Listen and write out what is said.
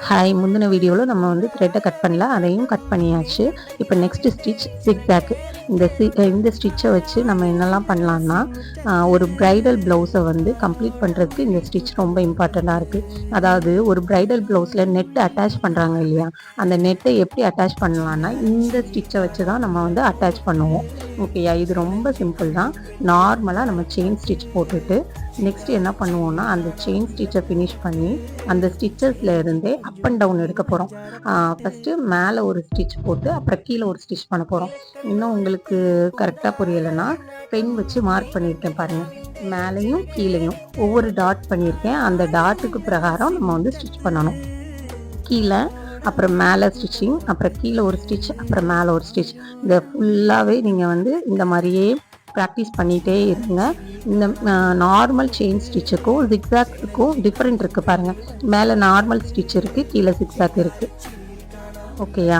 Hi, முந்தின வீடியோவில் நம்ம வந்து த்ரெட்டை கட் பண்ணல, அதையும் கட் பண்ணியாச்சு. இப்போ நெக்ஸ்ட் ஸ்டிச் ஜிக்ஸாக். இந்த ஸ்டிச்சை வச்சு நம்ம என்னெல்லாம் பண்ணலான்னா, ஒரு ப்ரைடல் ப்ளவுஸை வந்து கம்ப்ளீட் பண்ணுறதுக்கு இந்த ஸ்டிச் ரொம்ப இம்பார்ட்டண்ட்டாக இருக்குது. அதாவது ஒரு ப்ரைடல் ப்ளவுஸில் நெட் அட்டாச் பண்ணுறாங்க இல்லையா, அந்த நெட்டை எப்படி அட்டாச் பண்ணலான்னா இந்த ஸ்டிச்சை வச்சு தான் நம்ம வந்து அட்டாச் பண்ணுவோம். ஓகேயா, இது ரொம்ப சிம்பிள் தான். நார்மலாக நம்ம செயின் ஸ்டிச் போட்டுட்டு நெக்ஸ்ட் என்ன பண்ணுவோம்னா, அந்த செயின் ஸ்டிச்சை ஃபினிஷ் பண்ணி அந்த ஸ்டிச்சஸில் இருந்தே அப் அண்ட் டவுன் எடுக்க போகிறோம். ஃபஸ்ட்டு மேலே ஒரு ஸ்டிச் போட்டு அப்புறம் கீழே ஒரு ஸ்டிச் பண்ண போகிறோம். இன்னும் உங்களுக்கு கரெக்டாக புரியலைன்னா பென் வச்சு மார்க் பண்ணியிருக்கேன் பாருங்கள். மேலேயும் கீழேயும் ஒவ்வொரு டாட் பண்ணியிருக்கேன். அந்த டாட்டுக்கு பிரகாரம் நம்ம வந்து ஸ்டிச் பண்ணணும். கீழே அப்புறம் மேலே ஸ்டிச்சிங், அப்புறம் கீழே ஒரு ஸ்டிச், அப்புறம் மேலே ஒரு ஸ்டிச். இதை ஃபுல்லாகவே நீங்கள் வந்து இந்த மாதிரியே ப்ராக்டிஸ் பண்ணிகிட்டே இருங்க. இந்த நார்மல் செயின் ஸ்டிச்சுக்கும் ஜிக்ஸாக்குக்கும் டிஃப்ரெண்ட் இருக்குது பாருங்கள். மேலே நார்மல் ஸ்டிச் இருக்குது, கீழே ஜிக்ஸாக் இருக்குது. ஓகேயா.